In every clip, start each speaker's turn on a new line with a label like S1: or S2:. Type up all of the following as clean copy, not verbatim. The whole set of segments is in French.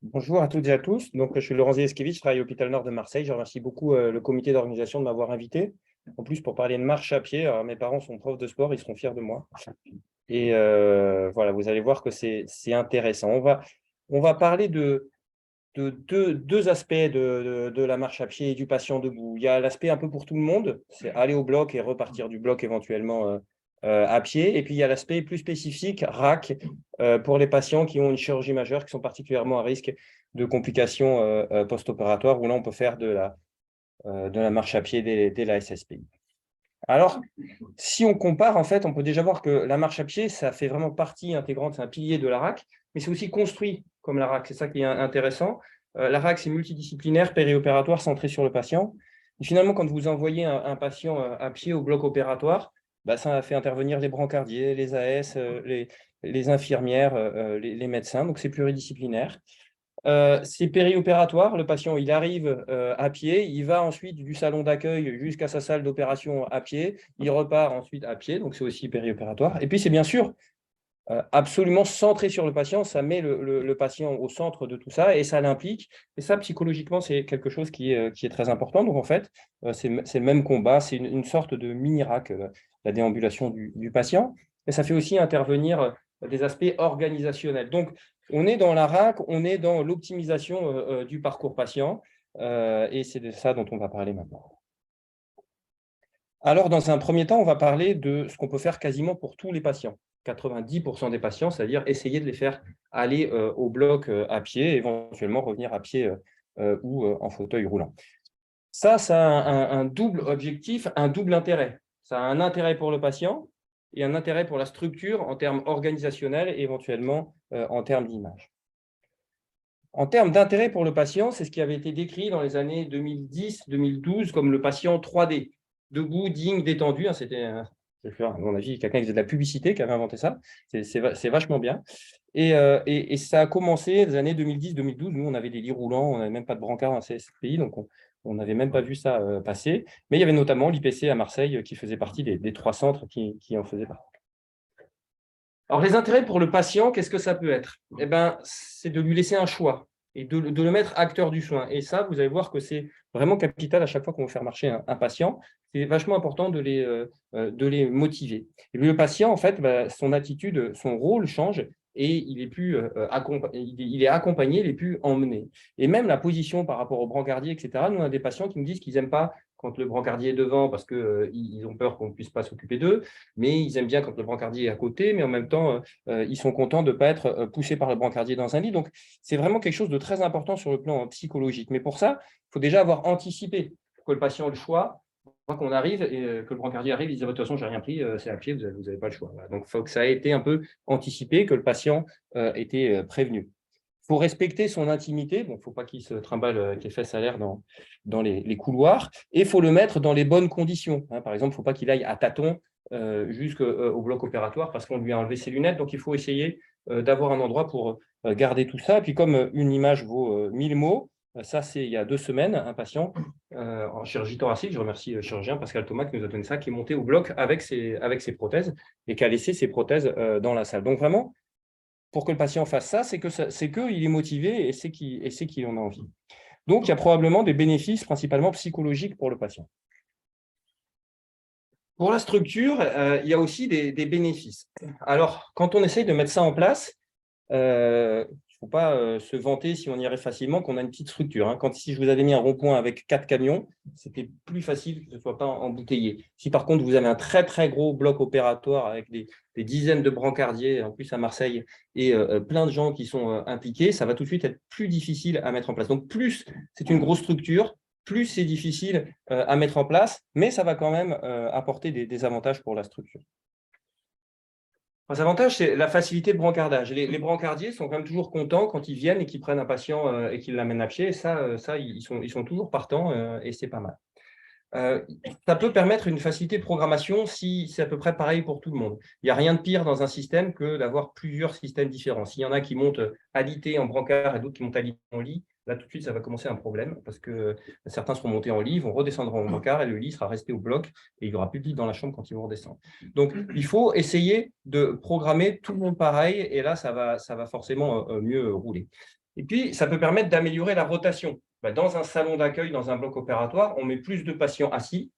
S1: Bonjour à toutes et à tous. Donc, je suis Laurent Zieskiewicz, je travaille à l'hôpital Nord de Marseille. Je remercie beaucoup le comité d'organisation de m'avoir invité. En plus, pour parler de marche à pied, alors, mes parents sont profs de sport, ils seront fiers de moi. Et voilà, vous allez voir que c'est intéressant. On va parler de deux aspects de la marche à pied et du patient debout. Il y a l'aspect un peu pour tout le monde, c'est aller au bloc et repartir du bloc éventuellement à pied. Et puis, il y a l'aspect plus spécifique, RAC, pour les patients qui ont une chirurgie majeure, qui sont particulièrement à risque de complications post-opératoires, où là, on peut faire de la marche à pied dès la SSPI. Alors, si on compare, en fait, on peut déjà voir que la marche à pied, ça fait vraiment partie intégrante, c'est un pilier de la RAC, mais c'est aussi construit comme la RAC. C'est ça qui est intéressant. La RAC, c'est multidisciplinaire, périopératoire, centré sur le patient. Et finalement, quand vous envoyez un patient à pied au bloc opératoire, bah, ça fait intervenir les brancardiers, les AS, les infirmières, les médecins. Donc, c'est pluridisciplinaire. C'est périopératoire, le patient il arrive à pied, il va ensuite du salon d'accueil jusqu'à sa salle d'opération à pied, il repart ensuite à pied, donc c'est aussi périopératoire. Et puis c'est bien sûr absolument centré sur le patient, ça met le patient au centre de tout ça et ça l'implique. Et ça, psychologiquement, c'est quelque chose qui est très important. Donc en fait, c'est le même combat, c'est une sorte de mini-RAC, la déambulation du patient. Et ça fait aussi intervenir des aspects organisationnels. Donc, on est dans la RAC, on est dans l'optimisation du parcours patient, et c'est de ça dont on va parler maintenant. Alors, dans un premier temps, on va parler de ce qu'on peut faire quasiment pour tous les patients. 90% des patients, c'est-à-dire essayer de les faire aller au bloc à pied, éventuellement revenir à pied ou en fauteuil roulant. Ça a un double objectif, un double intérêt. Ça a un intérêt pour le patient et un intérêt pour la structure en termes organisationnels et éventuellement en termes d'image. En termes d'intérêt pour le patient, c'est ce qui avait été décrit dans les années 2010-2012 comme le patient 3D, debout, digne, détendu. C'était, à mon avis, quelqu'un qui faisait de la publicité qui avait inventé ça. C'est vachement bien. Et ça a commencé les années 2010-2012. Nous, on avait des lits roulants, on n'avait même pas de brancard dans ces pays, donc on n'avait même pas vu ça passer. Mais il y avait notamment l'IPC à Marseille qui faisait partie des 3 centres qui en faisaient partie. Alors, les intérêts pour le patient, qu'est-ce que ça peut être? Eh ben, c'est de lui laisser un choix et de le mettre acteur du soin. Et ça, vous allez voir que c'est vraiment capital à chaque fois qu'on veut faire marcher un patient. C'est vachement important de les motiver. Et puis, le patient, en fait, son attitude, son rôle change et il est accompagné, il est plus emmené. Et même la position par rapport au brancardier, etc. Nous, on a des patients qui nous disent qu'ils n'aiment pas quand le brancardier est devant parce qu'ils ont peur qu'on ne puisse pas s'occuper d'eux, mais ils aiment bien quand le brancardier est à côté, mais en même temps, ils sont contents de ne pas être poussés par le brancardier dans un lit. Donc, c'est vraiment quelque chose de très important sur le plan psychologique. Mais pour ça, il faut déjà avoir anticipé pour que le patient ait le choix. Quand on arrive et que le brancardier arrive, il dit de toute façon, je n'ai rien pris, c'est à pied, vous n'avez pas le choix. Voilà. Donc, il faut que ça ait été un peu anticipé, que le patient était prévenu. Il faut respecter son intimité. Bon, il ne faut pas qu'il se trimballe avec les fesses à l'air dans les couloirs. Et il faut le mettre dans les bonnes conditions. Par exemple, il ne faut pas qu'il aille à tâtons jusqu'au bloc opératoire parce qu'on lui a enlevé ses lunettes. Donc, il faut essayer d'avoir un endroit pour garder tout ça. Et puis, comme une image vaut 1000 mots, ça, c'est il y a 2 semaines, un patient en chirurgie thoracique, je remercie le chirurgien Pascal Thomas qui nous a donné ça, qui est monté au bloc avec ses prothèses et qui a laissé ses prothèses dans la salle. Donc, vraiment, pour que le patient fasse ça, c'est qu'il est motivé et c'est qu'il en a envie. Donc, il y a probablement des bénéfices principalement psychologiques pour le patient. Pour la structure, il y a aussi des bénéfices. Alors, quand on essaye de mettre ça en place, il ne faut pas se vanter si on y arrive facilement qu'on a une petite structure. Quand si je vous avais mis un rond-point avec 4 camions, c'était plus facile que ce ne soit pas embouteillé. Si par contre vous avez un très très gros bloc opératoire avec des dizaines de brancardiers, en plus à Marseille, et plein de gens qui sont impliqués, ça va tout de suite être plus difficile à mettre en place. Donc plus c'est une grosse structure, plus c'est difficile à mettre en place, mais ça va quand même apporter des avantages pour la structure. L'avantage, c'est la facilité de brancardage. Les brancardiers sont quand même toujours contents quand ils viennent et qu'ils prennent un patient et qu'ils l'amènent à pied. Et ça, ils sont toujours partants et c'est pas mal. Ça peut permettre une facilité de programmation si c'est à peu près pareil pour tout le monde. Il n'y a rien de pire dans un système que d'avoir plusieurs systèmes différents. S'il y en a qui montent alité en brancard et d'autres qui montent alité en lit, là tout de suite ça va commencer un problème parce que certains seront montés en lit, vont redescendre en brancard et le lit sera resté au bloc et il n'y aura plus de lit dans la chambre quand ils vont redescendre. Donc il faut essayer de programmer tout le monde pareil et là ça va forcément mieux rouler. Et puis, ça peut permettre d'améliorer la rotation. Dans un salon d'accueil, dans un bloc opératoire, on met plus de patients assis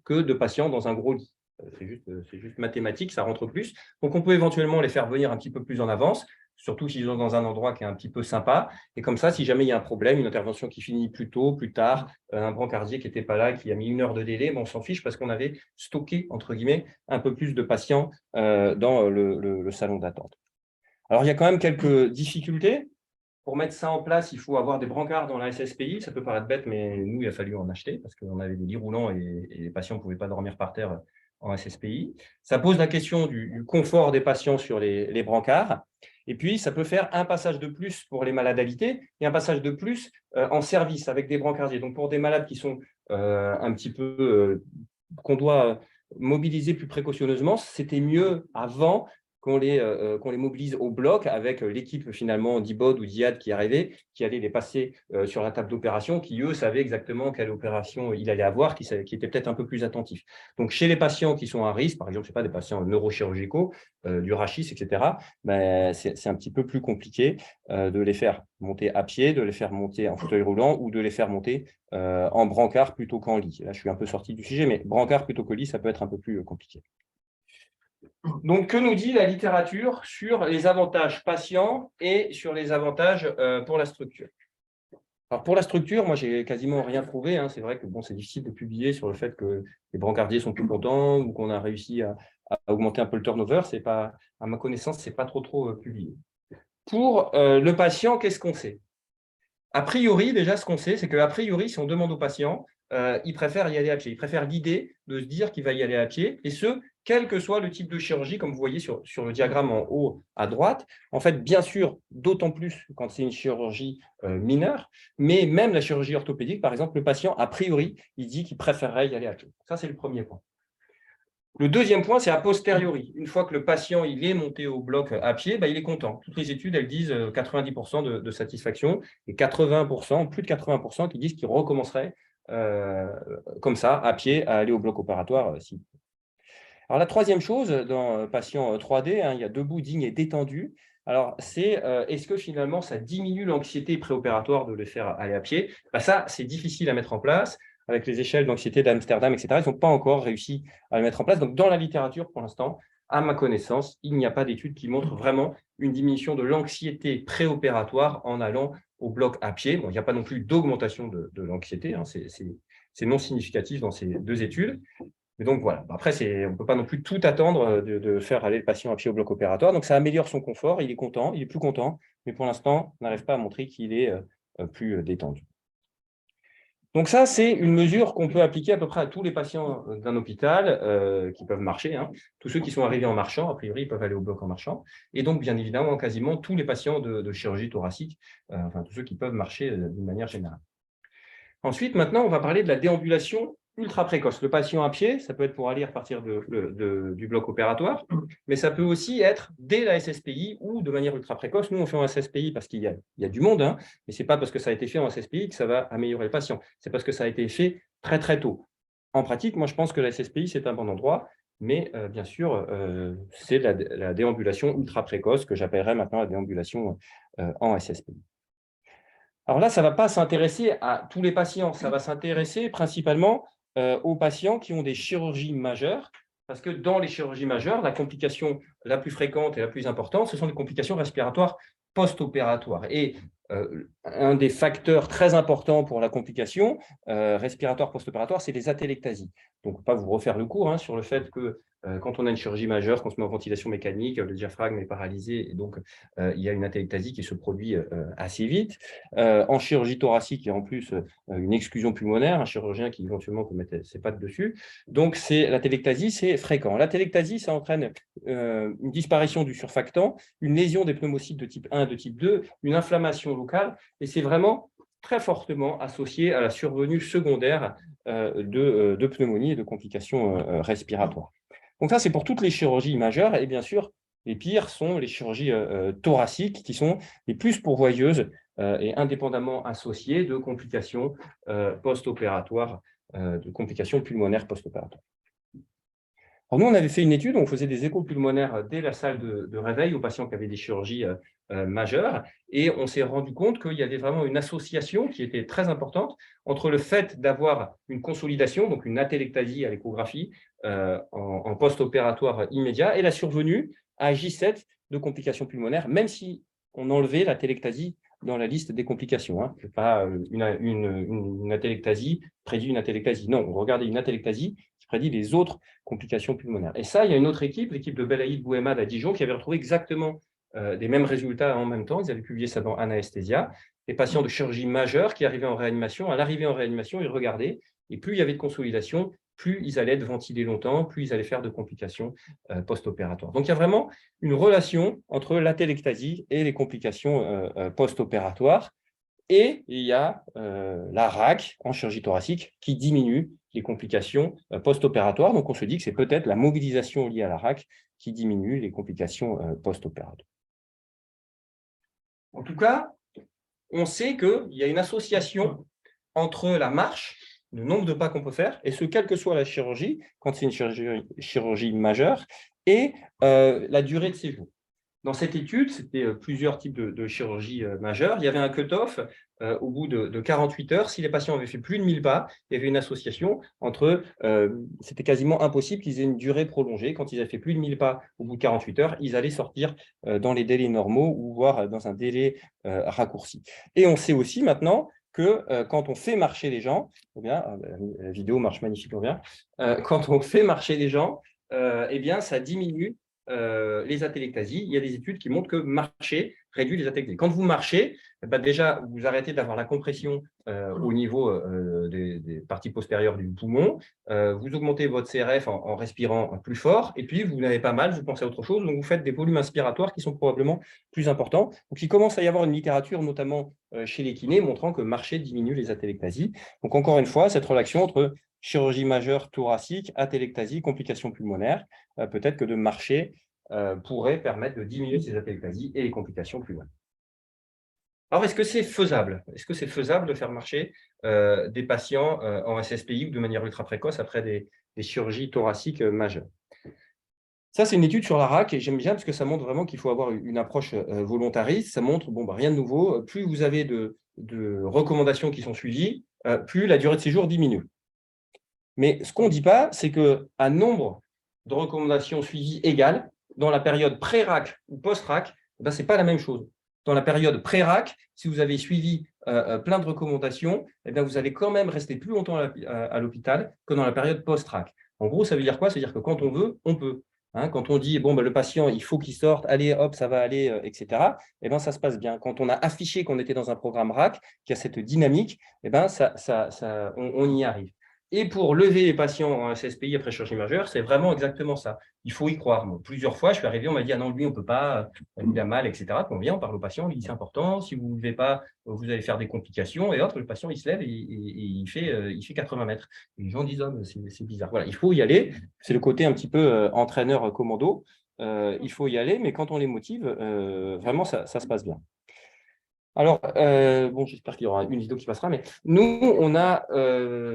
S1: que de patients dans un gros lit. C'est juste mathématique, ça rentre plus. Donc, on peut éventuellement les faire venir un petit peu plus en avance, surtout s'ils sont dans un endroit qui est un petit peu sympa. Et comme ça, si jamais il y a un problème, une intervention qui finit plus tôt, plus tard, un brancardier qui n'était pas là, qui a mis 1 heure de délai, on s'en fiche parce qu'on avait stocké, entre guillemets, un peu plus de patients dans le salon d'attente. Alors, il y a quand même quelques difficultés. Pour mettre ça en place, il faut avoir des brancards dans la SSPI. Ça peut paraître bête, mais nous, il a fallu en acheter parce qu'on avait des lits roulants et les patients ne pouvaient pas dormir par terre en SSPI. Ça pose la question du confort des patients sur les brancards. Et puis, ça peut faire un passage de plus pour les malades alités et un passage de plus en service avec des brancardiers. Donc, pour des malades qui sont un petit peu qu'on doit mobiliser plus précautionneusement, c'était mieux avant qu'on les mobilise au bloc avec l'équipe finalement d'IBOD ou d'IAD qui arrivait, qui allait les passer sur la table d'opération, qui eux savaient exactement quelle opération il allait avoir, qui étaient peut-être un peu plus attentifs. Donc chez les patients qui sont à risque, par exemple, je sais pas, des patients neurochirurgicaux, du rachis, etc., c'est un petit peu plus compliqué de les faire monter à pied, de les faire monter en fauteuil roulant ou de les faire monter en brancard plutôt qu'en lit. Là, je suis un peu sorti du sujet, mais brancard plutôt que lit, ça peut être un peu plus compliqué. Donc, que nous dit la littérature sur les avantages patients et sur les avantages pour la structure? Alors, pour la structure, moi, j'ai quasiment rien trouvé. C'est vrai que bon, c'est difficile de publier sur le fait que les brancardiers sont plus contents ou qu'on a réussi à augmenter un peu le turnover. C'est pas, à ma connaissance, ce n'est pas trop publié. Pour le patient, qu'est-ce qu'on sait? A priori, déjà, ce qu'on sait, c'est qu'a priori, si on demande au patient, il préfère y aller à pied. Il préfère l'idée de se dire qu'il va y aller à pied, et ce, quel que soit le type de chirurgie, comme vous voyez sur le diagramme en haut à droite. En fait, bien sûr, d'autant plus quand c'est une chirurgie mineure, mais même la chirurgie orthopédique, par exemple, le patient, a priori, il dit qu'il préférerait y aller à pied. Ça, c'est le premier point. Le deuxième point, c'est a posteriori. Une fois que le patient il est monté au bloc à pied, il est content. Toutes les études elles disent 90% de satisfaction et 80%, plus de 80% qui disent qu'ils recommenceraient comme ça, à pied, à aller au bloc opératoire. Alors, la troisième chose, dans patient 3D, il y a debout, digne et détendu. Alors, c'est est-ce que finalement, ça diminue l'anxiété préopératoire de le faire aller à pied? Ça, c'est difficile à mettre en place. Avec les échelles d'anxiété d'Amsterdam, etc., ils n'ont pas encore réussi à le mettre en place. Donc, dans la littérature, pour l'instant, à ma connaissance, il n'y a pas d'études qui montrent vraiment une diminution de l'anxiété préopératoire en allant au bloc à pied. Bon, il n'y a pas non plus d'augmentation de l'anxiété. C'est non significatif dans ces deux études. Et donc, voilà. Après, on ne peut pas non plus tout attendre de faire aller le patient à pied au bloc opératoire. Donc, ça améliore son confort. Il est content, il est plus content. Mais pour l'instant, on n'arrive pas à montrer qu'il est plus détendu. Donc, ça, c'est une mesure qu'on peut appliquer à peu près à tous les patients d'un hôpital qui peuvent marcher. Tous ceux qui sont arrivés en marchant, a priori, ils peuvent aller au bloc en marchant. Et donc, bien évidemment, quasiment tous les patients de chirurgie thoracique, enfin, tous ceux qui peuvent marcher d'une manière générale. Ensuite, maintenant, on va parler de la déambulation ultra précoce. Le patient à pied, ça peut être pour aller repartir du bloc opératoire, mais ça peut aussi être dès la SSPI ou de manière ultra précoce. Nous, on fait en SSPI parce qu'il y a du monde, mais ce n'est pas parce que ça a été fait en SSPI que ça va améliorer le patient. C'est parce que ça a été fait très, très tôt. En pratique, moi, je pense que la SSPI, c'est un bon endroit, mais bien sûr, c'est la déambulation ultra précoce que j'appellerais maintenant la déambulation en SSPI. Alors là, ça ne va pas s'intéresser à tous les patients, ça va s'intéresser principalement aux patients qui ont des chirurgies majeures, parce que dans les chirurgies majeures, la complication la plus fréquente et la plus importante, ce sont les complications respiratoires post-opératoires. Et un des facteurs très importants pour la complication respiratoire post-opératoire, c'est les atélectasies. Donc, pas vous refaire le cours sur le fait que quand on a une chirurgie majeure, qu'on se met en ventilation mécanique, le diaphragme est paralysé et donc il y a une atélectasie qui se produit assez vite. En chirurgie thoracique, il y a en plus une exclusion pulmonaire, un chirurgien qui éventuellement peut mettre ses pattes dessus. Donc, l'atélectasie, c'est fréquent. L'atélectasie, ça entraîne une disparition du surfactant, une lésion des pneumocytes de type 1 et de type 2, une inflammation locale, et c'est vraiment très fortement associé à la survenue secondaire de pneumonie et de complications respiratoires. Donc ça, c'est pour toutes les chirurgies majeures, et bien sûr, les pires sont les chirurgies thoraciques qui sont les plus pourvoyeuses et indépendamment associées de complications post-opératoires, de complications pulmonaires post-opératoires. Alors, nous, on avait fait une étude, on faisait des échos pulmonaires dès la salle de réveil aux patients qui avaient des chirurgies majeures, et on s'est rendu compte qu'il y avait vraiment une association qui était très importante entre le fait d'avoir une consolidation, donc une atélectasie à l'échographie en post-opératoire immédiat, et la survenue à J7 de complications pulmonaires, même si on enlevait l'atélectasie dans la liste des complications. Hein. Pas une atélectasie prédit une atélectasie. Non, on regardait une atélectasie qui prédit les autres complications pulmonaires. Et ça, il y a une autre équipe, l'équipe de Belaïd Bouhemad à Dijon, qui avait retrouvé exactement des mêmes résultats en même temps. Ils avaient publié ça dans Anesthésia. Les patients de chirurgie majeure qui arrivaient en réanimation, à l'arrivée en réanimation, ils regardaient, et plus il y avait de consolidation, plus ils allaient être ventilés longtemps, plus ils allaient faire de complications post-opératoires. Donc, il y a vraiment une relation entre l'atélectasie et les complications post-opératoires. Et il y a la RAC en chirurgie thoracique qui diminue les complications post-opératoires. Donc, on se dit que c'est peut-être la mobilisation liée à la RAC qui diminue les complications post-opératoires. En tout cas, on sait qu'il y a une association entre la marche, le nombre de pas qu'on peut faire, et ce, quelle que soit la chirurgie, quand c'est une chirurgie majeure, et la durée de séjour. Dans cette étude, c'était plusieurs types de chirurgies majeures. Il y avait un cut-off au bout de 48 heures. Si les patients avaient fait plus de 1000 pas, il y avait une association entre… c'était quasiment impossible qu'ils aient une durée prolongée. Quand ils avaient fait plus de 1000 pas au bout de 48 heures, ils allaient sortir dans les délais normaux ou voire dans un délai raccourci. Et on sait aussi maintenant que quand on fait marcher les gens, eh bien, la vidéo marche magnifiquement bien, quand on fait marcher les gens, eh bien, ça diminue les atélectasies. Il y a des études qui montrent que marcher réduit les atélectasies. Quand vous marchez, déjà, vous arrêtez d'avoir la compression au niveau des parties postérieures du poumon, vous augmentez votre CRF en respirant plus fort, et puis vous n'avez pas mal, vous pensez à autre chose, donc vous faites des volumes inspiratoires qui sont probablement plus importants. Donc il commence à y avoir une littérature, notamment chez les kinés, montrant que marcher diminue les atélectasies. Donc encore une fois, cette relation entre chirurgie majeure thoracique, atélectasie, complications pulmonaires, peut-être que de marcher pourrait permettre de diminuer ces atélectasies et les complications pulmonaires. Alors, est-ce que c'est faisable? Est-ce que c'est faisable de faire marcher des patients en SSPI ou de manière ultra précoce après des chirurgies thoraciques majeures? Ça, c'est une étude sur la RAC et j'aime bien parce que ça montre vraiment qu'il faut avoir une approche volontariste. Ça montre, bon, rien de nouveau, plus vous avez de recommandations qui sont suivies, plus la durée de séjour diminue. Mais ce qu'on ne dit pas, c'est qu'un nombre de recommandations suivies égales, dans la période pré-RAC ou post-RAC, ce n'est pas la même chose. Dans la période pré-RAC, si vous avez suivi plein de recommandations, vous allez quand même rester plus longtemps à l'hôpital que dans la période post-RAC. En gros, ça veut dire quoi? Ça veut dire que quand on veut, on peut. Quand on dit, bon, le patient, il faut qu'il sorte, allez, hop, ça va aller, etc., ça se passe bien. Quand on a affiché qu'on était dans un programme RAC, qui a cette dynamique, on y arrive. Et pour lever les patients en SSPI après chirurgie majeure, c'est vraiment exactement ça. Il faut y croire. Bon, plusieurs fois, je suis arrivé, on m'a dit « Ah non, lui, on ne peut pas, il a mal, etc. » Puis on vient, on parle au patient, on lui dit « C'est important, si vous ne levez pas, vous allez faire des complications. » Et autres, le patient, il se lève et il fait 80 mètres. Et les gens disent « Oh, c'est bizarre. » Voilà, il faut y aller. C'est le côté un petit peu entraîneur commando. Il faut y aller, mais quand on les motive, vraiment, ça se passe bien. Alors, bon, j'espère qu'il y aura une vidéo qui passera, mais nous, on a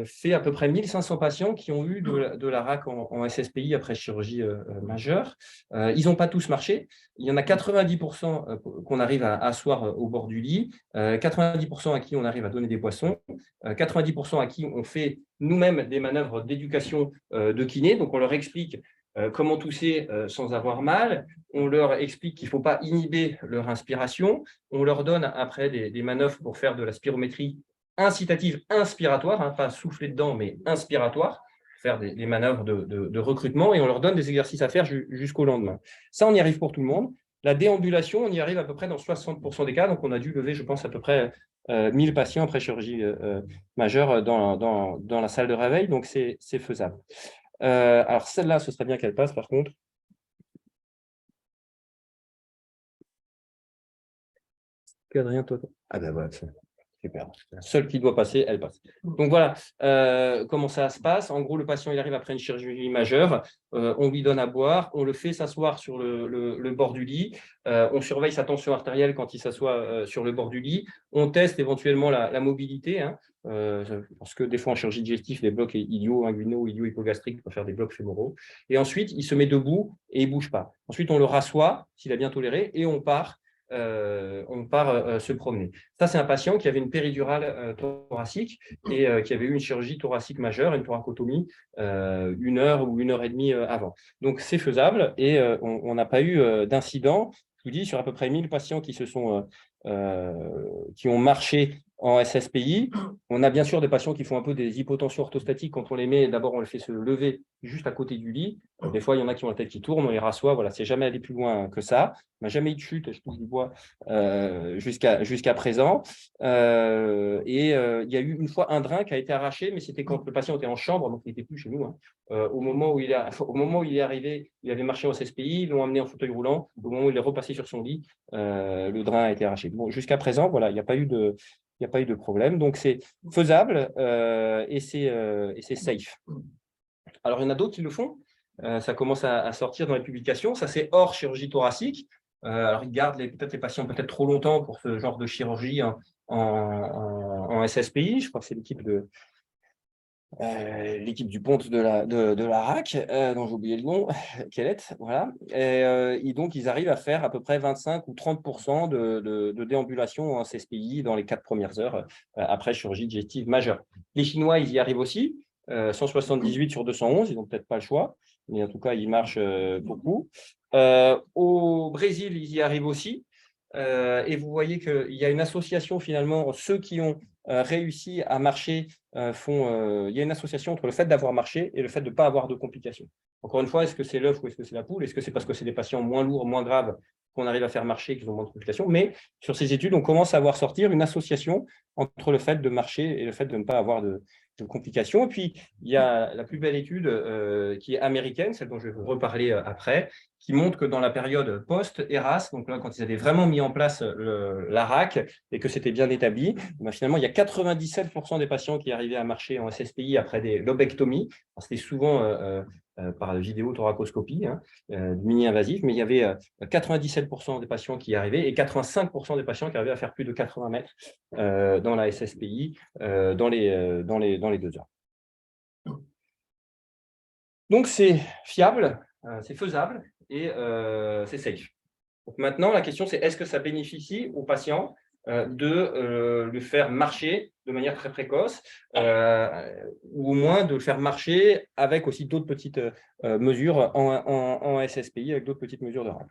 S1: fait à peu près 1500 patients qui ont eu de la RAC en SSPI après chirurgie majeure. Ils n'ont pas tous marché. Il y en a 90% qu'on arrive à asseoir au bord du lit, 90% à qui on arrive à donner des boissons, 90% à qui on fait nous-mêmes des manœuvres d'éducation de kiné. Donc, on leur explique comment tousser sans avoir mal. On leur explique qu'il ne faut pas inhiber leur inspiration. On leur donne après des manœuvres pour faire de la spirométrie incitative inspiratoire, pas souffler dedans, mais inspiratoire, faire des manœuvres de recrutement, et on leur donne des exercices à faire jusqu'au lendemain. Ça, on y arrive pour tout le monde. La déambulation, on y arrive à peu près dans 60% des cas. Donc, on a dû lever, je pense, à peu près 1000 patients après chirurgie majeure dans la salle de réveil. Donc, c'est faisable. Alors, celle-là, ce serait bien qu'elle passe, par contre. Adrien, toi. Ah ben voilà, Super. La seule qui doit passer, elle passe. Donc voilà comment ça se passe. En gros, le patient il arrive après une chirurgie majeure, on lui donne à boire, on le fait s'asseoir sur le bord du lit, on surveille sa tension artérielle quand il s'assoit sur le bord du lit, on teste éventuellement la mobilité, hein, parce que des fois en chirurgie digestive, les blocs ilio-inguinaux, ilio-hypogastriques peuvent faire des blocs fémoraux. Et ensuite, il se met debout et il ne bouge pas. Ensuite, on le rassoit, s'il a bien toléré, et on part se promener. Ça, c'est un patient qui avait une péridurale thoracique et qui avait eu une chirurgie thoracique majeure, une thoracotomie, 1 heure ou 1 heure et demie avant. Donc, c'est faisable et on n'a pas eu d'incident. Je vous dis, sur à peu près 1000 patients qui ont marché en SSPI, on a bien sûr des patients qui font un peu des hypotensions orthostatiques quand on les met. D'abord, on les fait se lever juste à côté du lit. Des fois, il y en a qui ont la tête qui tourne, on les rassoit. Voilà, c'est jamais allé plus loin que ça. On n'a jamais eu de chute, je touche du bois, jusqu'à présent. Il y a eu une fois un drain qui a été arraché, mais c'était quand le patient était en chambre, donc il n'était plus chez nous. Hein. Au moment où il est arrivé, il avait marché en SSPI, ils l'ont amené en fauteuil roulant. Au moment où il est repassé sur son lit, le drain a été arraché. Bon, jusqu'à présent, voilà, il n'y a pas eu de problème. Donc, c'est faisable et c'est safe. Alors, il y en a d'autres qui le font. Ça commence à sortir dans les publications. Ça, c'est hors chirurgie thoracique. Alors, ils gardent peut-être les patients peut-être trop longtemps pour ce genre de chirurgie en SSPI. Je crois que c'est l'équipe du Ponte de la RAC, dont j'ai oublié le nom, Kellett, voilà. Et donc, ils arrivent à faire à peu près 25 ou 30% de déambulation en SSPI dans les 4 premières heures après chirurgie digestive majeure. Les Chinois, ils y arrivent aussi, 178 sur 211, ils n'ont peut-être pas le choix, mais en tout cas, ils marchent beaucoup. Au Brésil, ils y arrivent aussi. Et vous voyez qu'il y a une association finalement, ceux qui ont réussi à marcher il y a une association entre le fait d'avoir marché et le fait de ne pas avoir de complications. Encore une fois, est-ce que c'est l'œuf ou est-ce que c'est la poule? Est-ce que c'est parce que c'est des patients moins lourds, moins graves qu'on arrive à faire marcher et qu'ils ont moins de complications? Mais sur ces études, on commence à voir sortir une association entre le fait de marcher et le fait de ne pas avoir de complications. Et puis, il y a la plus belle étude qui est américaine, celle dont je vais vous reparler après, qui montre que dans la période post-ERAS, donc là, quand ils avaient vraiment mis en place la RAC et que c'était bien établi, ben finalement, il y a 97% des patients qui arrivaient à marcher en SSPI après des lobectomies. C'était souvent par vidéo-thoracoscopie, hein, mini-invasif, mais il y avait 97% des patients qui y arrivaient et 85% des patients qui arrivaient à faire plus de 80 mètres dans la SSPI dans les 2 heures. Donc, c'est fiable, c'est faisable et c'est safe. Donc maintenant, la question, c'est est-ce que ça bénéficie aux patients de le faire marcher de manière très précoce ou au moins de le faire marcher avec aussi d'autres petites mesures en SSPI, avec d'autres petites mesures de rampe.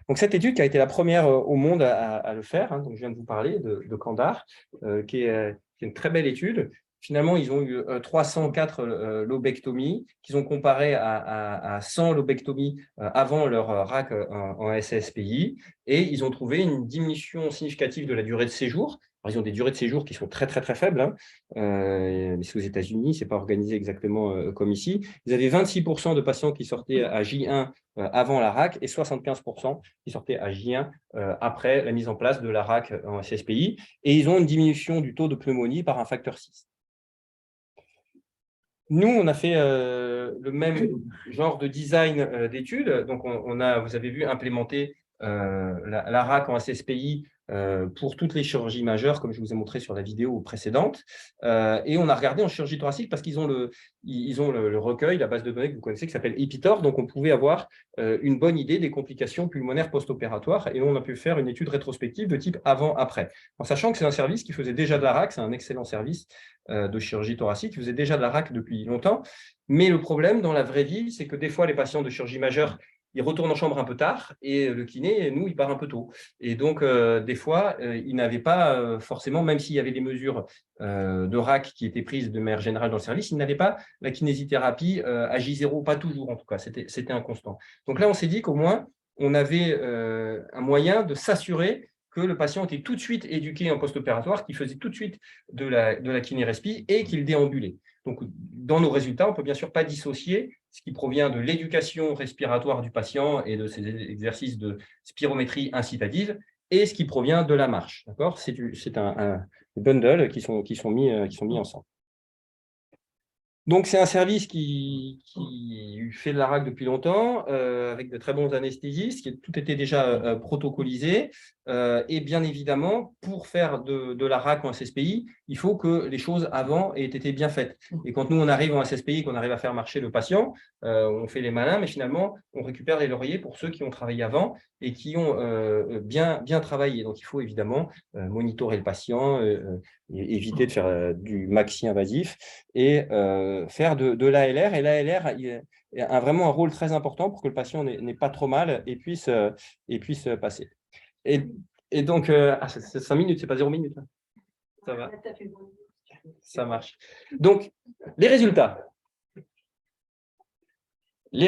S1: Donc, cette étude qui a été la première au monde à le faire, hein, donc je viens de vous parler de Kandar, qui est une très belle étude. Finalement, ils ont eu 304 lobectomies qu'ils ont comparé à 100 lobectomies avant leur RAC en SSPI et ils ont trouvé une diminution significative de la durée de séjour. Alors, ils ont des durées de séjour qui sont très, très, très faibles. Hein. Mais c'est aux États-Unis, ce n'est pas organisé exactement comme ici. Ils avaient 26% de patients qui sortaient à J1 avant la RAC et 75% qui sortaient à J1 après la mise en place de la RAC en SSPI. Et ils ont une diminution du taux de pneumonie par un facteur 6. Nous, on a fait le même genre de design d'études. Donc, vous avez vu implémenter la RAC en SSPI pour toutes les chirurgies majeures, comme je vous ai montré sur la vidéo précédente. Et on a regardé en chirurgie thoracique parce qu'ils ont le recueil, la base de données que vous connaissez, qui s'appelle EPITOR. Donc, on pouvait avoir une bonne idée des complications pulmonaires post-opératoires. Et on a pu faire une étude rétrospective de type avant-après. En sachant que c'est un service qui faisait déjà de la RAC, c'est un excellent service de chirurgie thoracique, qui faisait déjà de la RAC depuis longtemps. Mais le problème dans la vraie vie, c'est que des fois, les patients de chirurgie majeure, ils retournent en chambre un peu tard et le kiné, nous, il part un peu tôt. Et donc, des fois, ils n'avaient pas forcément, même s'il y avait des mesures de RAC qui étaient prises de manière générale dans le service, ils n'avaient pas la kinésithérapie à J0, pas toujours en tout cas, c'était inconstant. Donc là, on s'est dit qu'au moins, on avait un moyen de s'assurer que le patient était tout de suite éduqué en post-opératoire, qu'il faisait tout de suite de la kiné-respi et qu'il déambulait. Donc, dans nos résultats, on ne peut bien sûr pas dissocier ce qui provient de l'éducation respiratoire du patient et de ses exercices de spirométrie incitative et ce qui provient de la marche. C'est un bundle qui sont mis ensemble. Donc, c'est un service qui fait de la RAC depuis longtemps, avec de très bons anesthésistes, tout était déjà protocolisé. Et bien évidemment, pour faire de la RAC en SSPI, il faut que les choses avant aient été bien faites. Et quand nous, on arrive en SSPI, qu'on arrive à faire marcher le patient, on fait les malins, mais finalement, on récupère les lauriers pour ceux qui ont travaillé avant et qui ont bien travaillé. Donc, il faut évidemment monitorer le patient, et éviter de faire du maxi-invasif et faire de l'ALR. Et l'ALR a vraiment un rôle très important pour que le patient n'ait pas trop mal et puisse passer. Et donc, c'est 5 minutes, c'est pas 0 minutes. Hein. Ça va. Ça marche. Donc, les résultats. Les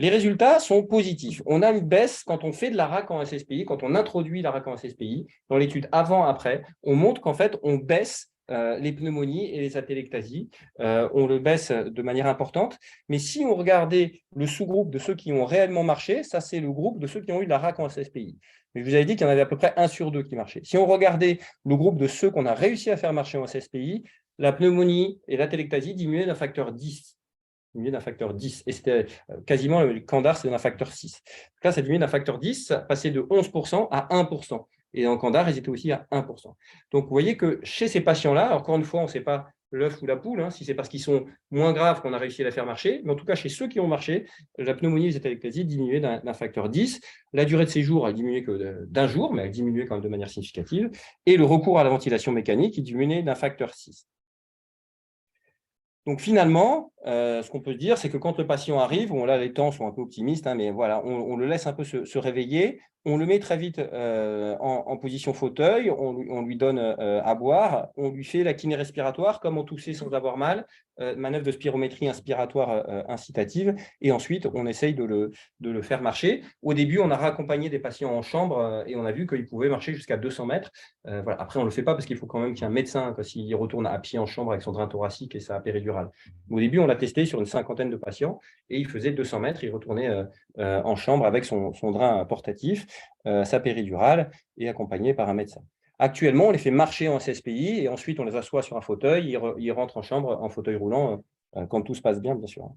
S1: résultats sont positifs. On a une baisse quand on fait de la RAC en SSPI, quand on introduit la RAC en SSPI. Dans l'étude avant-après, on montre qu'en fait, on baisse les pneumonies et les atélectasies. On le baisse de manière importante. Mais si on regardait le sous-groupe de ceux qui ont réellement marché, ça, c'est le groupe de ceux qui ont eu de la RAC en SSPI. Mais je vous avais dit qu'il y en avait à peu près 1 sur 2 qui marchaient. Si on regardait le groupe de ceux qu'on a réussi à faire marcher en SSPI, la pneumonie et l'atélectasie diminuaient d'un facteur 10. D'un facteur 10. Et c'était quasiment le Candar, c'est d'un facteur 6. Là, ça diminue d'un facteur 10, ça passait de 11% à 1%. Et en Candar, ils étaient aussi à 1%. Donc, vous voyez que chez ces patients-là, encore une fois, on ne sait pas l'œuf ou la poule, hein, si c'est parce qu'ils sont moins graves qu'on a réussi à la faire marcher, mais en tout cas, chez ceux qui ont marché, la pneumonie et les atélectasies diminuaient d'un facteur 10. La durée de séjour, elle diminuait que d'un jour, mais elle diminuait quand même de manière significative. Et le recours à la ventilation mécanique, il diminuait d'un facteur 6. Donc finalement, ce qu'on peut se dire, c'est que quand le patient arrive, bon, là les temps sont un peu optimistes, hein, mais voilà, on le laisse un peu se réveiller, on le met très vite en position fauteuil, on lui donne à boire, on lui fait la kiné respiratoire, comment tousser sans avoir mal, manœuvre de spirométrie inspiratoire incitative, et ensuite on essaye de le faire marcher. Au début, on a raccompagné des patients en chambre et on a vu qu'ils pouvaient marcher jusqu'à 200 mètres. Voilà. Après, on ne le fait pas parce qu'il faut quand même qu'il y ait un médecin s'il retourne à pied en chambre avec son drain thoracique et sa péridurale. Au début, on l'a testé sur une 50aine de patients et il faisait 200 mètres, il retournait en chambre avec son drain portatif, sa péridurale et accompagné par un médecin. Actuellement, on les fait marcher en SSPI et ensuite on les assoit sur un fauteuil, ils rentrent en chambre en fauteuil roulant quand tout se passe bien, bien sûr.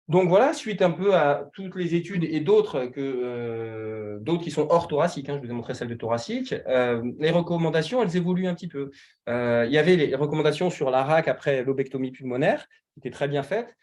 S1: Donc voilà, suite un peu à toutes les études et d'autres qui sont hors thoracique, hein, je vous ai montré celle de thoracique, les recommandations, elles évoluent un petit peu. Il y avait les recommandations sur la RAC après lobectomie pulmonaire, qui étaient très bien faites,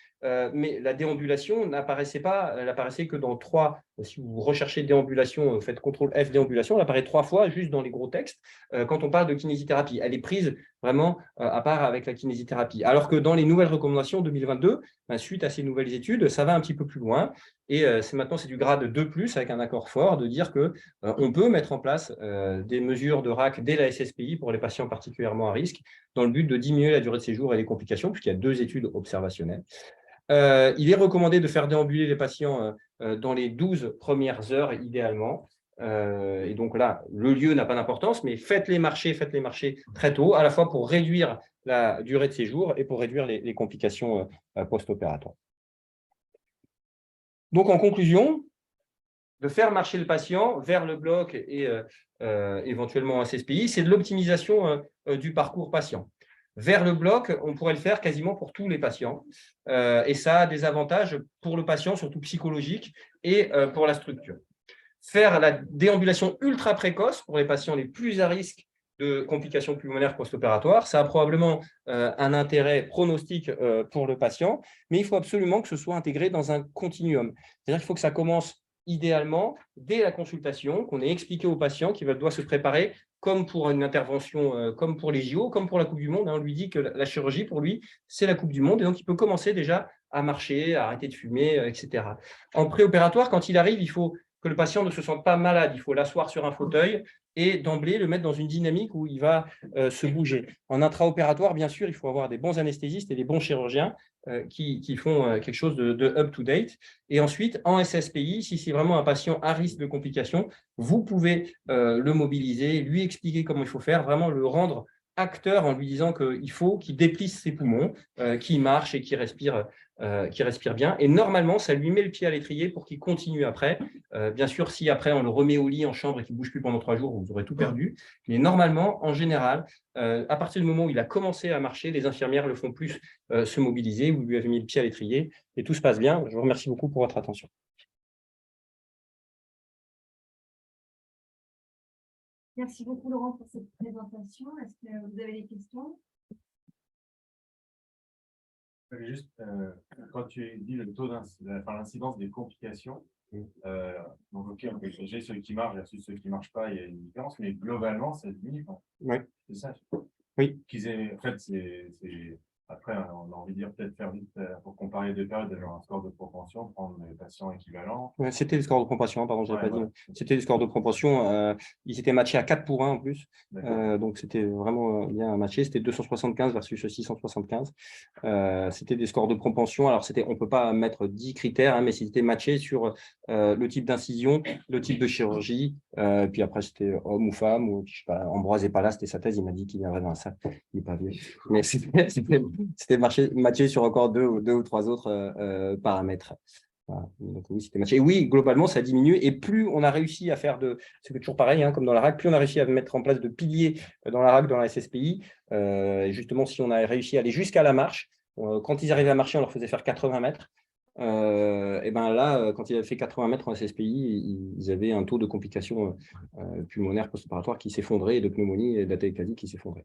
S1: mais la déambulation n'apparaissait pas, elle apparaissait que dans 3, si vous recherchez déambulation, faites CTRL F déambulation, elle apparaît 3 fois juste dans les gros textes quand on parle de kinésithérapie. Elle est prise vraiment à part avec la kinésithérapie. Alors que dans les nouvelles recommandations 2022, suite à ces nouvelles études, ça va un petit peu plus loin. Et maintenant, c'est du grade 2+, avec un accord fort de dire qu'on peut mettre en place des mesures de RAC dès la SSPI pour les patients particulièrement à risque, dans le but de diminuer la durée de séjour et les complications, puisqu'il y a 2 études observationnelles. Il est recommandé de faire déambuler les patients dans les 12 premières heures, idéalement. Et donc là, le lieu n'a pas d'importance, mais faites-les marcher très tôt, à la fois pour réduire la durée de séjour et pour réduire les complications post-opératoires. Donc, en conclusion, de faire marcher le patient vers le bloc et éventuellement un SSPI, c'est de l'optimisation du parcours patient. Vers le bloc, on pourrait le faire quasiment pour tous les patients. Et ça a des avantages pour le patient, surtout psychologiques, et pour la structure. Faire la déambulation ultra précoce pour les patients les plus à risque de complications pulmonaires post-opératoires, ça a probablement un intérêt pronostic pour le patient, mais il faut absolument que ce soit intégré dans un continuum. C'est-à-dire qu'il faut que ça commence idéalement dès la consultation, qu'on ait expliqué au patient qu'il doit se préparer comme pour une intervention, comme pour les JO, comme pour la Coupe du Monde. On lui dit que la chirurgie, pour lui, c'est la Coupe du Monde, et donc il peut commencer déjà à marcher, à arrêter de fumer, etc. En préopératoire, quand il arrive, il faut que le patient ne se sente pas malade. Il faut l'asseoir sur un fauteuil et d'emblée le mettre dans une dynamique où il va se bouger. En intraopératoire, bien sûr, il faut avoir des bons anesthésistes et des bons chirurgiens qui font quelque chose de up-to-date. Et ensuite, en SSPI, si c'est vraiment un patient à risque de complications, vous pouvez le mobiliser, lui expliquer comment il faut faire, vraiment le rendre acteur en lui disant qu'il faut qu'il déplisse ses poumons, qu'il marche et qu'il respire bien. Et normalement, ça lui met le pied à l'étrier pour qu'il continue après. Bien sûr, si après on le remet au lit en chambre et qu'il ne bouge plus pendant 3 jours, vous aurez tout perdu. Mais normalement, en général, à partir du moment où il a commencé à marcher, les infirmières le font plus se mobiliser. Vous lui avez mis le pied à l'étrier et tout se passe bien. Je vous remercie beaucoup pour votre attention.
S2: Merci beaucoup, Laurent, pour cette présentation. Est-ce que vous avez des questions?
S3: Juste, quand tu dis le taux l'incidence des complications, donc ok, on peut changer ceux qui marchent versus ceux qui ne marchent pas, il y a une différence, mais globalement, ça diminue.
S1: Oui.
S3: C'est ça.
S1: Oui.
S3: En fait, après, on a envie de dire peut-être faire vite pour comparer les deux périodes, d'avoir un score de propension, prendre des patients équivalents.
S1: Ouais, c'était le score de propension, pardon, je n'avais pas
S3: Ouais.
S1: dit. C'était le score de propension. Ils étaient matchés à 4-1 en plus. Donc, c'était vraiment bien matché. C'était 275 versus 675. C'était des scores de propension. Alors, on ne peut pas mettre 10 critères, hein, mais c'était matché sur le type d'incision, le type de chirurgie. Puis après, c'était homme ou femme. Ou, je sais pas, Ambroise n'est pas là, c'était sa thèse. Il m'a dit qu'il viendrait dans ça. Il n'est pas vieux. Mais c'était matché sur encore deux ou trois autres paramètres. Voilà. Donc, oui, c'était matché. Et oui, globalement, ça diminue. Et plus on a réussi à faire c'est toujours pareil, hein, comme dans la RAC, plus on a réussi à mettre en place de piliers dans la RAC, dans la SSPI. Et justement, si on a réussi à aller jusqu'à la marche, quand ils arrivaient à marcher, on leur faisait faire 80 mètres. Et ben là, quand ils avaient fait 80 mètres en SSPI, ils avaient un taux de complications pulmonaires post-opératoires qui s'effondrait et de pneumonie et d'athécasie qui s'effondrait.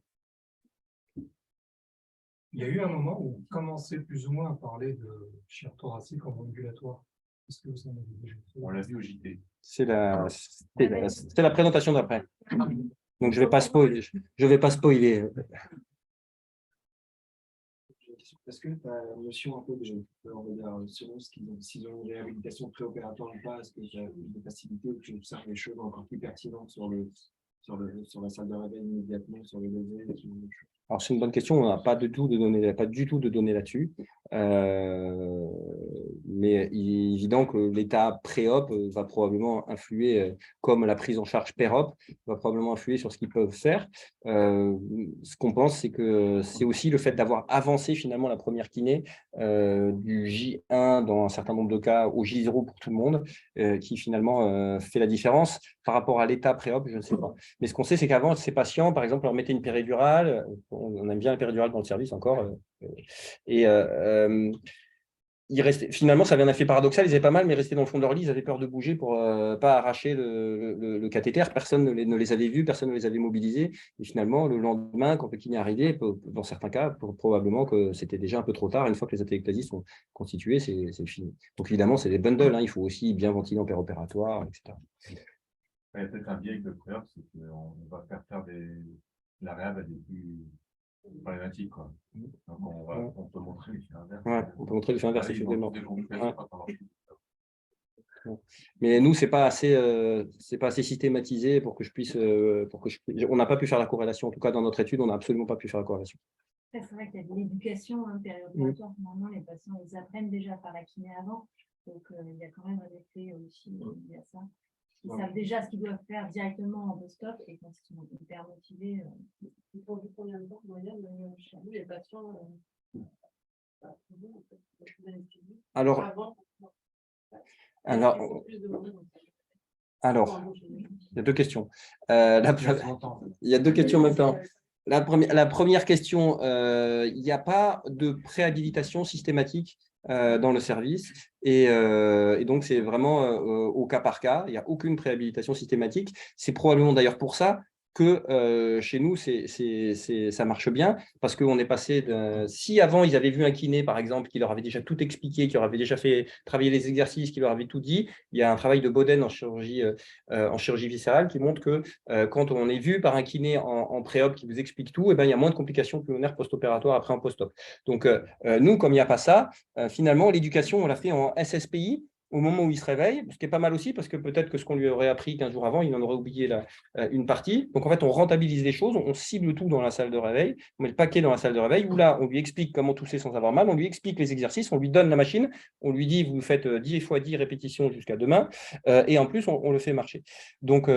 S4: Il y a eu un moment où on commençait plus ou moins à parler de chir thoracique en ambulatoire. Est-ce que vous en avez déjà fait?
S3: On l'a vu au JT.
S1: C'est la présentation d'après. Donc, je ne vais pas spoiler.
S5: Est-ce que tu as la notion un peu on va dire, selon s'ils ont une réhabilitation préopératoire ou pas, est-ce que tu as des facilités où tu observes les choses encore plus pertinentes sur la salle de réveil immédiatement, sur le lever?
S1: Alors, c'est une bonne question. On n'a pas du tout de données là-dessus. Mais il est évident que l'état pré-op va probablement influer, comme la prise en charge per-op, va probablement influer sur ce qu'ils peuvent faire. Ce qu'on pense, c'est que c'est aussi le fait d'avoir avancé finalement la première kiné du J1 dans un certain nombre de cas au J0 pour tout le monde, qui finalement fait la différence par rapport à l'état pré-op, je ne sais pas. Mais ce qu'on sait, c'est qu'avant, ces patients, par exemple, leur mettaient une péridurale. On aime bien la péridurale dans le service encore. Finalement, ça avait un effet paradoxal. Ils avaient pas mal, mais restaient dans le fond de leur lit. Ils avaient peur de bouger pour ne pas arracher le cathéter. Personne ne les avait vus, personne ne les avait mobilisés. Et finalement, le lendemain, quand le kiné est arrivé, dans certains cas, probablement que c'était déjà un peu trop tard. Une fois que les atélectasies sont constituées, c'est fini. Donc évidemment, c'est des bundles. Hein. Il faut aussi bien ventiler en péropératoire, etc.
S3: Il y a peut-être un biais avec le pré-op, c'est qu'on va faire la réhab à des plus problématiques. Quoi. Donc on peut montrer l'effet inverse.
S1: Ouais, on peut montrer l'effet inverse, effectivement.
S3: Ouais.
S1: Mais nous, c'est pas assez systématisé pour que je puisse. On n'a pas pu faire la corrélation. En tout cas, dans notre étude, on n'a absolument pas pu faire la corrélation.
S2: C'est vrai qu'il y a de l'éducation périopératoire. Normalement, les patients, ils apprennent déjà par la kiné avant. Donc, il y a quand même un effet aussi il y a ça. Ils savent déjà ce qu'ils doivent faire directement en post-op et quand ils sont hyper motivés. Il faut combien de temps chez vous, les patients
S1: Alors, il y a deux questions. Il y a deux questions en même temps. La première question, il n'y a pas de préhabilitation systématique dans le service et donc c'est vraiment au cas par cas. Il n'y a aucune préhabilitation systématique. C'est probablement d'ailleurs pour ça que chez nous, ça marche bien parce qu'on est passé si avant, ils avaient vu un kiné, par exemple, qui leur avait déjà tout expliqué, qui leur avait déjà fait travailler les exercices, qui leur avait tout dit, il y a un travail de Boden en chirurgie viscérale qui montre que quand on est vu par un kiné en pré-op qui vous explique tout, il y a moins de complications pulmonaires post-opératoires après en post-op. Donc, nous, comme il n'y a pas ça, finalement, l'éducation, on l'a fait en SSPI. au moment où il se réveille, ce qui est pas mal aussi, parce que peut-être que ce qu'on lui aurait appris 15 jours avant, il en aurait oublié une partie. Donc, en fait, on rentabilise les choses, on cible tout dans la salle de réveil, on met le paquet dans la salle de réveil, où là, on lui explique comment tousser sans avoir mal, on lui explique les exercices, on lui donne la machine, on lui dit, vous faites 10 fois 10 répétitions jusqu'à demain, et en plus, on le fait marcher. Donc,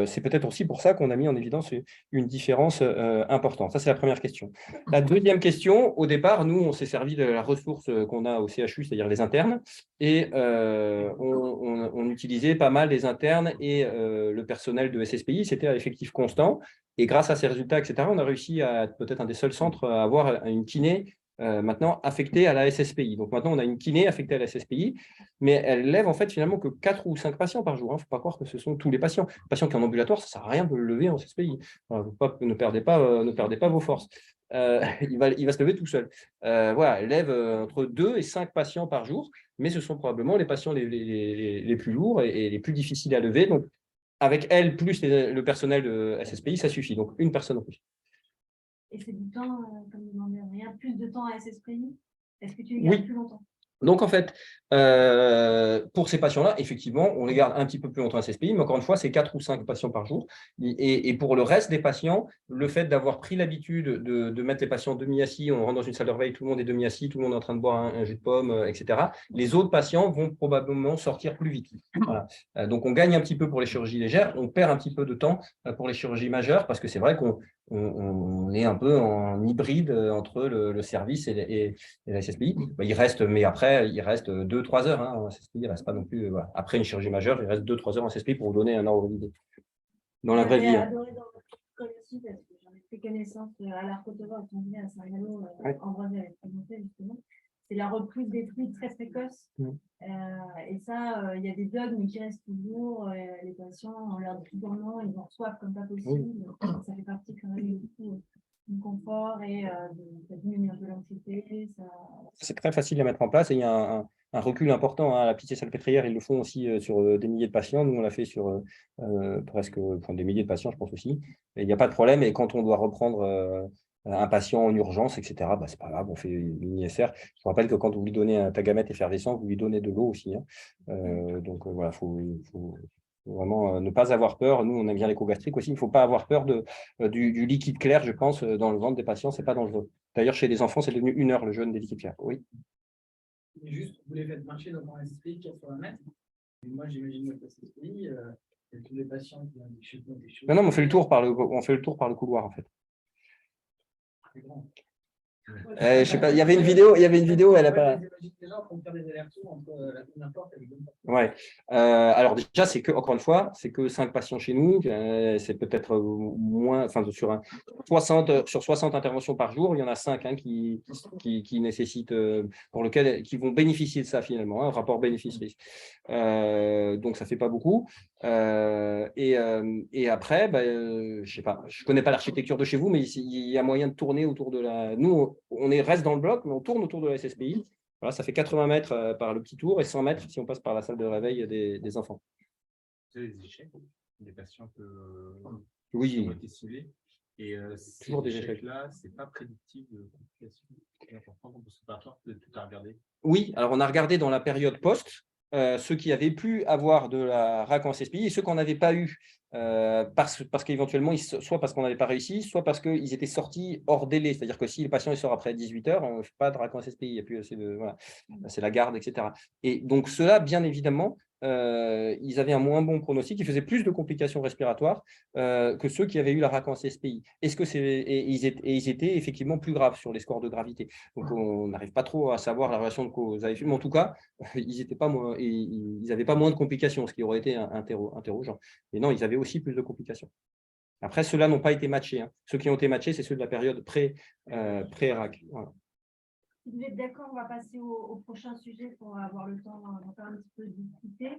S1: c'est peut-être aussi pour ça qu'on a mis en évidence une différence importante. Ça, c'est la première question. La deuxième question, au départ, nous, on s'est servi de la ressource qu'on a au CHU, c'est-à-dire les internes, et on utilisait pas mal les internes et le personnel de SSPI, c'était à effectif constant. Et grâce à ces résultats, etc., on a réussi à être peut-être un des seuls centres à avoir une kiné maintenant affectée à la SSPI. Donc maintenant, on a une kiné affectée à la SSPI, mais elle lève en fait finalement que 4 ou 5 patients par jour. Il ne faut pas croire que ce sont tous les patients. Les patients qui sont en ambulatoire, ça ne sert à rien de le lever en SSPI. Enfin, ne perdez pas vos forces. Il va se lever tout seul. Voilà, elle lève entre 2 et 5 patients par jour, mais ce sont probablement les patients les plus lourds et les plus difficiles à lever. Donc, avec elle, plus le personnel de SSPI, ça suffit. Donc, une personne en plus.
S2: Et c'est du temps, comme vous demandez rien, plus de temps à SSPI? Est-ce que tu les gardes plus longtemps?
S1: Donc, en fait, pour ces patients-là, effectivement, on les garde un petit peu plus longtemps à SSPI, mais encore une fois, c'est 4 ou 5 patients par jour. Et pour le reste des patients, le fait d'avoir pris l'habitude de mettre les patients demi-assis, on rentre dans une salle de réveil, tout le monde est demi-assis, tout le monde est en train de boire un jus de pomme, etc. Les autres patients vont probablement sortir plus vite. Voilà. Donc, on gagne un petit peu pour les chirurgies légères, on perd un petit peu de temps pour les chirurgies majeures, parce que c'est vrai qu'on est un peu en hybride entre le service et la SSPI. Il reste, mais après, il reste 2-3 heures en SSPI. Il reste pas non plus. Voilà. Après une chirurgie majeure, il reste 2-3 heures en SSPI pour vous donner un ordre d'idée. Dans la vraie vie.
S2: J'ai adoré dans votre école aussi, parce que j'en ai fait connaissance à l'Arcotova, au Congrès à Saint-Malo, Ambroise avait présenté justement. C'est la reprise des fluides très précoce. Et ça, il y a des dogmes qui restent toujours. Les patients, on leur dit vraiment, ils en reçoivent comme pas possible. Ça fait partie quand même du confort et ça diminue un peu l'anxiété.
S1: C'est très facile à mettre en place et il y a un recul important. La Pitié-Salpêtrière, ils le font aussi sur des milliers de patients. Nous, on l'a fait sur presque des milliers de patients, je pense aussi. Et il n'y a pas de problème. Et quand on doit reprendre un patient en urgence, etc., c'est pas grave, on fait une ISR. Je vous rappelle que quand vous lui donnez un tagamètre effervescent, vous lui donnez de l'eau aussi. Donc voilà, faut vraiment ne pas avoir peur. Nous, on aime bien l'écho gastrique aussi. Il ne faut pas avoir peur du liquide clair, je pense, dans le ventre des patients. Ce n'est pas dangereux. D'ailleurs, chez les enfants, c'est devenu 1 heure le jeûne des liquides clairs. Oui.
S6: Et juste, vous les faites marcher dans un SSPI qui a 80 mètres. Et moi, j'imagine notre SSPI, tous les patients qui ont des choses.
S1: Non, on fait le tour par le couloir, en fait.
S6: C'est grand.
S1: Je sais pas, il y avait une vidéo, elle a pas. Ouais. Alors déjà, c'est que, encore une fois, c'est que 5 patients chez nous, c'est peut-être moins, enfin sur 60 interventions par jour, il y en a 5 qui nécessitent, qui vont bénéficier de ça finalement, un rapport bénéfice-risque. Donc ça fait pas beaucoup. Et après, je sais pas, je connais pas l'architecture de chez vous, mais il y a moyen de tourner autour de la. Nous, on reste dans le bloc, mais on tourne autour de la SSPI. Voilà, ça fait 80 mètres par le petit tour et 100 mètres si on passe par la salle de réveil des enfants.
S3: C'est des échecs, des patients qui
S1: ont
S3: été ciblés. Et
S1: toujours des échecs
S3: là, c'est pas prédictif de complications. C'est important pour ce préparatoire de tout à regarder.
S1: Oui, alors on a regardé dans la période post ceux qui avaient pu avoir de la RAC en SSPI et ceux qu'on n'avait pas eu parce qu'éventuellement, soit parce qu'on n'avait pas réussi, soit parce qu'ils étaient sortis hors délai. C'est-à-dire que si le patient il sort après 18 heures, on ne fait pas de RAC en SSPI, il n'y a plus assez de. Voilà, c'est la garde, etc. Et donc, ceux-là, bien évidemment, ils avaient un moins bon pronostic, ils faisaient plus de complications respiratoires que ceux qui avaient eu la RAC en SSPI. Ils étaient effectivement plus graves sur les scores de gravité. Donc, on n'arrive pas trop à savoir la relation de cause à effet, mais en tout cas, ils n'avaient pas moins de complications, ce qui aurait été interrogeant. Mais non, ils avaient aussi plus de complications. Après, ceux-là n'ont pas été matchés. Ceux qui ont été matchés, c'est ceux de la période pré-RAC. Voilà.
S2: Si vous êtes d'accord, on va passer au prochain sujet pour avoir le temps d'en faire un petit peu discuter.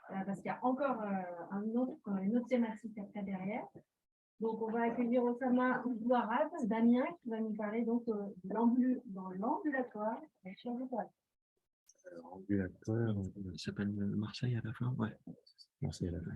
S2: Parce qu'il y a encore une autre thématique après derrière. Donc, on va accueillir Osama Ouarad, Damien, qui va nous parler donc dans l'ambulatoire avec chirurgie thoracique.
S5: Ambulatoire, il s'appelle Marseille à la fin. Ouais, Marseille à la fin.